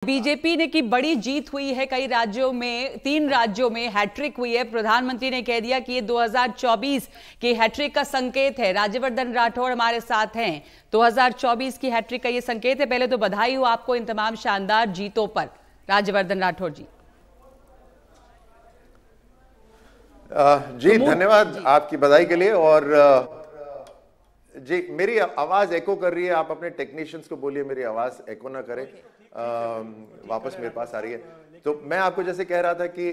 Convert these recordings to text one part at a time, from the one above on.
BJP ने की बड़ी जीत हुई है कई राज्यों में, 3 राज्यों में हैट्रिक हुई है। प्रधानमंत्री ने कह दिया कि ये 2024 के हैट्रिक का संकेत है। राज्यवर्धन राठौड़ हमारे साथ हैं। 2024 की हैट्रिक का ये संकेत है। पहले तो बधाई हो आपको इन तमाम शानदार जीतों पर, राज्यवर्धन राठौड़ जी। जी धन्यवाद आपकी बधाई के लिए। और जी मेरी आवाज एको कर रही है, आप अपने टेक्नीशियंस को बोलिए मेरी आवाज एको ना करे। वापस मेरे पास आ रही है। तो मैं आपको जैसे कह रहा था कि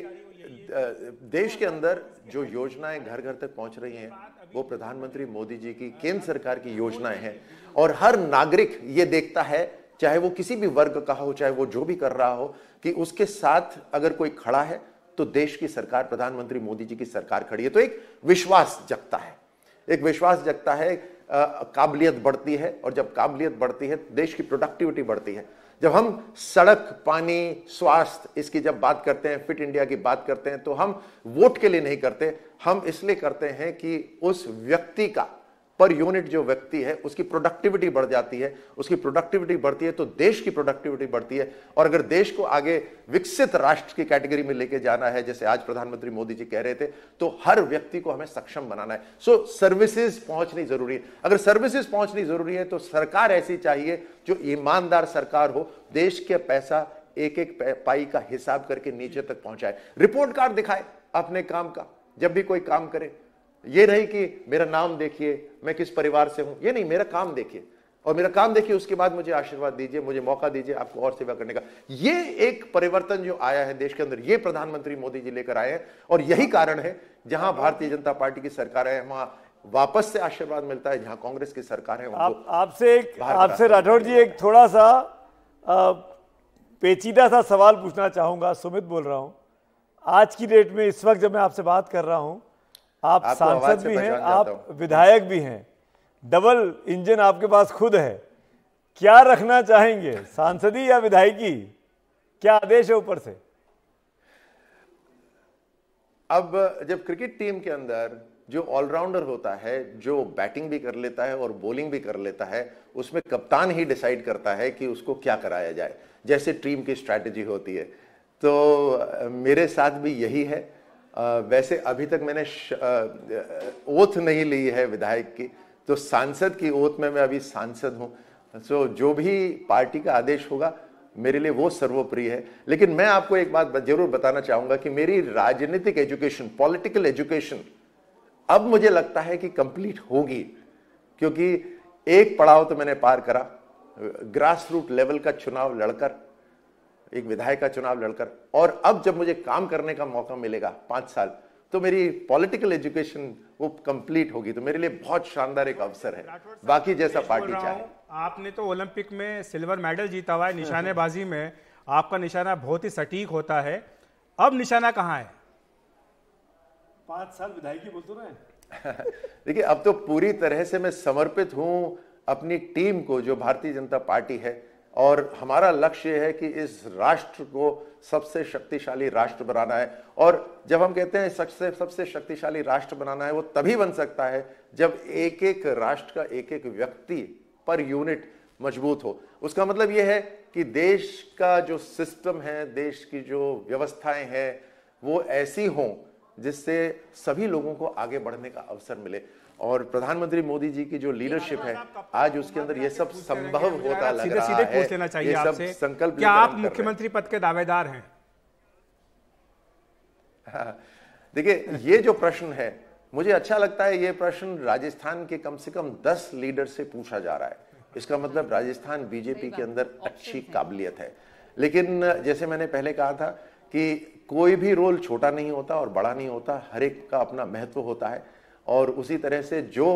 देश के अंदर जो योजनाएं घर घर तक पहुंच रही हैं वो प्रधानमंत्री मोदी जी की केंद्र सरकार की योजनाएं हैं। और हर नागरिक ये देखता है, चाहे वो किसी भी वर्ग का हो, चाहे वो जो भी कर रहा हो, कि उसके साथ अगर कोई खड़ा है तो देश की सरकार, प्रधानमंत्री मोदी जी की सरकार खड़ी है। तो एक विश्वास जगता है, एक विश्वास जगता है, काबिलियत बढ़ती है। और जब काबिलियत बढ़ती है देश की प्रोडक्टिविटी बढ़ती है। जब हम सड़क, पानी, स्वास्थ्य इसकी जब बात करते हैं, फिट इंडिया की बात करते हैं, तो हम वोट के लिए नहीं करते, हम इसलिए करते हैं कि उस व्यक्ति का पर यूनिट जो व्यक्ति है उसकी प्रोडक्टिविटी बढ़ जाती है। उसकी प्रोडक्टिविटी बढ़ती है तो देश की प्रोडक्टिविटी बढ़ती है। और अगर देश को आगे विकसित राष्ट्र की कैटेगरी में लेके जाना है, जैसे आज प्रधानमंत्री मोदी जी कह रहे थे, तो हर व्यक्ति को हमें सक्षम बनाना है। सो सर्विसेज पहुंचनी जरूरी है। अगर सर्विसेज पहुंचनी जरूरी है तो सरकार ऐसी चाहिए जो ईमानदार सरकार हो, देश के पैसा एक एक पाई का हिसाब करके नीचे तक पहुंचाए, रिपोर्ट कार्ड दिखाए अपने काम का जब भी कोई काम करे। ये नहीं कि मेरा नाम देखिए, मैं किस परिवार से हूं, ये नहीं, मेरा काम देखिए। और मेरा काम देखिए, उसके बाद मुझे आशीर्वाद दीजिए, मुझे मौका दीजिए आपको और सेवा करने का। ये एक परिवर्तन जो आया है देश के अंदर, ये प्रधानमंत्री मोदी जी लेकर आए हैं। और यही कारण है जहां भारतीय जनता पार्टी की सरकार है वहां वापस से आशीर्वाद मिलता है, जहां कांग्रेस की सरकार है आपसे राठौड़ जी एक थोड़ा सा पेचीदा सा सवाल पूछना चाहूंगा। सुमित बोल रहा हूं। आज की डेट में, इस वक्त जब मैं आपसे बात कर रहा हूं, आप सांसद भी हैं, आप विधायक भी हैं, डबल इंजन आपके पास खुद है। क्या रखना चाहेंगे, सांसदी या विधायकी? क्या आदेश है ऊपर से? अब जब क्रिकेट टीम के अंदर जो ऑलराउंडर होता है, जो बैटिंग भी कर लेता है और बॉलिंग भी कर लेता है, उसमें कप्तान ही डिसाइड करता है कि उसको क्या कराया जाए, जैसे टीम की स्ट्रैटेजी होती है। तो मेरे साथ भी यही है। वैसे अभी तक मैंने ओथ नहीं ली है विधायक की, तो सांसद की ओथ में मैं अभी सांसद हूं। सो जो भी पार्टी का आदेश होगा मेरे लिए वो सर्वोपरि है। लेकिन मैं आपको एक बात जरूर बताना चाहूंगा कि मेरी राजनीतिक एजुकेशन, पॉलिटिकल एजुकेशन अब मुझे लगता है कि कंप्लीट होगी, क्योंकि एक पड़ाव तो मैंने पार करा, ग्रास रूट लेवल का चुनाव लड़कर, एक विधायक का चुनाव लड़कर। और अब जब मुझे काम करने का मौका मिलेगा 5 साल, तो मेरी पॉलिटिकल एजुकेशन वो कंप्लीट होगी। तो मेरे लिए बहुत शानदार एक अवसर है, बाकी जैसा पार्टी चाहे। आपने तो ओलंपिक में सिल्वर मेडल जीता हुआ है निशानेबाजी में, आपका निशाना बहुत ही सटीक होता है। अब निशाना कहाँ है? 5 साल विधायकी बोलते रहे। देखिए, अब तो पूरी तरह से मैं समर्पित हूं अपनी टीम को, जो भारतीय जनता पार्टी है। और हमारा लक्ष्य है कि इस राष्ट्र को सबसे शक्तिशाली राष्ट्र बनाना है। और जब हम कहते हैं सबसे शक्तिशाली राष्ट्र बनाना है, वो तभी बन सकता है जब एक एक राष्ट्र का एक एक व्यक्ति पर यूनिट मजबूत हो। उसका मतलब ये है कि देश का जो सिस्टम है, देश की जो व्यवस्थाएं हैं, वो ऐसी हों जिससे सभी लोगों को आगे बढ़ने का अवसर मिले। और प्रधानमंत्री मोदी जी की जो लीडरशिप है, आज उसके अंदर ये सब संभव होता लग रहा है। सीधे पूछ लेना चाहिए आपसे, संकल्प, क्या आप मुख्यमंत्री पद के दावेदार हैं? देखिए, ये जो प्रश्न है, मुझे अच्छा लगता है। ये प्रश्न राजस्थान के कम से कम 10 लीडर से पूछा जा रहा है। इसका मतलब राजस्थान बीजेपी के अंदर अच्छी काबिलियत है। लेकिन जैसे मैंने पहले कहा था कि कोई भी रोल छोटा नहीं होता और बड़ा नहीं होता, हर एक का अपना महत्व होता है। और उसी तरह से जो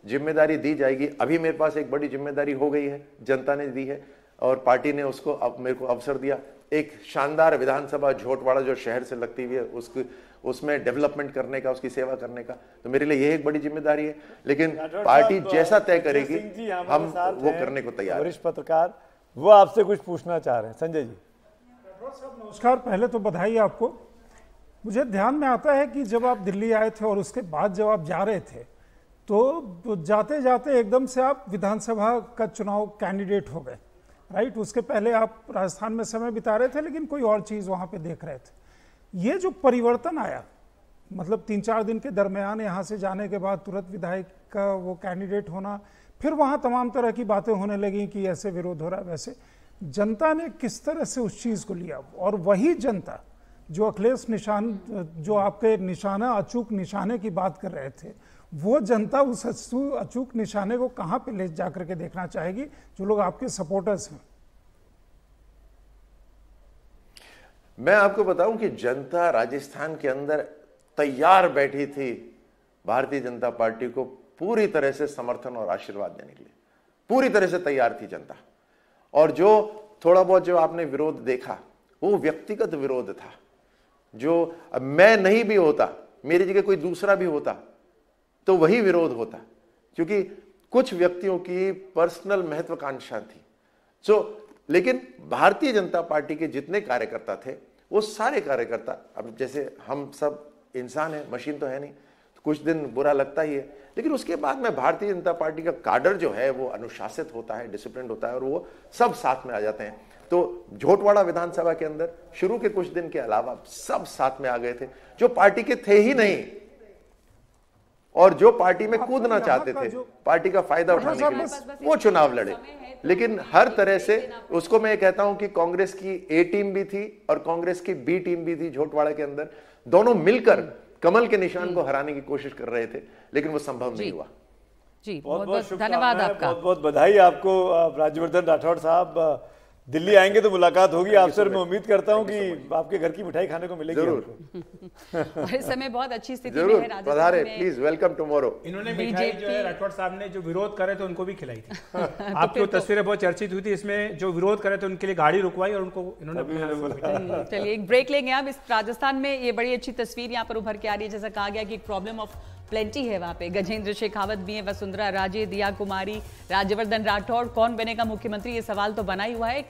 जिम्मेदारी दी जाएगी, अभी मेरे पास एक बड़ी जिम्मेदारी हो गई है, जनता ने दी है और पार्टी ने उसको अब मेरे को अवसर दिया। एक शानदार विधानसभा झोटवाड़ा जो शहर से लगती हुई है, उसमें डेवलपमेंट करने का, उसकी सेवा करने का, तो मेरे लिए यह एक बड़ी जिम्मेदारी है। लेकिन पार्टी जैसा तय करेगी हम वो करने को तैयार हैं। वरिष्ठ पत्रकार वो आपसे कुछ पूछना चाह रहे हैं। संजय जी। नमस्कार। पहले तो बधाई आपको। मुझे ध्यान में आता है कि जब आप दिल्ली आए थे और उसके बाद जब आप जा रहे थे, तो जाते जाते एकदम से आप विधानसभा का चुनाव कैंडिडेट हो गए। राइट। उसके पहले आप राजस्थान में समय बिता रहे थे लेकिन कोई और चीज़ वहाँ पे देख रहे थे। ये जो परिवर्तन आया, मतलब 3-4 दिन के दरमियान यहाँ से जाने के बाद तुरंत विधायक का वो कैंडिडेट होना, फिर वहाँ तमाम तरह की बातें होने लगी कि ऐसे विरोध हो रहा है वैसे, जनता ने किस तरह से उस चीज़ को लिया? और वही जनता जो अखिलेश जो आपके निशाना अचूक निशाने की बात कर रहे थे, वो जनता उस अचूक निशाने को कहाँ पे ले जाकर के देखना चाहेगी, जो लोग आपके सपोर्टर्स हैं? मैं आपको बताऊं कि जनता राजस्थान के अंदर तैयार बैठी थी भारतीय जनता पार्टी को पूरी तरह से समर्थन और आशीर्वाद देने के लिए, पूरी तरह से तैयार थी जनता। और जो थोड़ा बहुत जो आपने विरोध देखा वो व्यक्तिगत विरोध था, जो मैं नहीं भी होता, मेरी जगह कोई दूसरा भी होता तो वही विरोध होता, क्योंकि कुछ व्यक्तियों की पर्सनल महत्वाकांक्षा थी। लेकिन भारतीय जनता पार्टी के जितने कार्यकर्ता थे वो सारे कार्यकर्ता, अब जैसे हम सब इंसान है, मशीन तो है नहीं, तो कुछ दिन बुरा लगता ही है, लेकिन उसके बाद में भारतीय जनता पार्टी का काडर जो है वो अनुशासित होता है, डिसिप्लिन होता है और वो सब साथ में आ जाते हैं। तो झोटवाड़ा विधानसभा के अंदर शुरू के कुछ दिन के अलावा सब साथ में आ गए थे, जो पार्टी के थे ही नहीं और जो पार्टी में कूदना चाहते थे, पार्टी का फायदा उठाने के लिए वो चुनाव लड़े। लेकिन हर तरह से उसको मैं कहता हूं कि कांग्रेस की ए टीम भी थी और कांग्रेस की बी टीम भी थी झोटवाड़ा के अंदर, दोनों मिलकर कमल के निशान को हराने की कोशिश कर रहे थे, लेकिन वो संभव नहीं हुआ। जी बहुत बहुत धन्यवाद आपका, बहुत बहुत बधाई आपको राज्यवर्धन राठौड़ साहब। दिल्ली आएंगे तो मुलाकात होगी आपसे, मैं उम्मीद करता हूं कि आपके घर की मिठाई खाने को मिलेगी। जरूर। इस समय बहुत अच्छी स्थिति जरूर में है पधारे, प्लीज वेलकम टुमारो। इन्होंने मिठाई जो है राठौड़ साहब ने जो विरोध करे थे उनको भी खिलाई थी। आपकी तस्वीरें बहुत चर्चित हुई थी, इसमें जो विरोध करे थे उनके लिए गाड़ी रुकवाई और उनको इन्होंने। चलिए एक ब्रेक लेंगे। अब इस राजस्थान में ये बड़ी अच्छी तस्वीर यहाँ पर उभर के आ रही है, जैसा कहा गया कि प्रॉब्लम ऑफ प्लेंटी है वहां पे। गजेंद्र शेखावत भी है, वसुंधरा राजे, दिया कुमारी, राज्यवर्धन राठौड़, कौन बनेगा मुख्यमंत्री, ये सवाल तो बना ही हुआ है।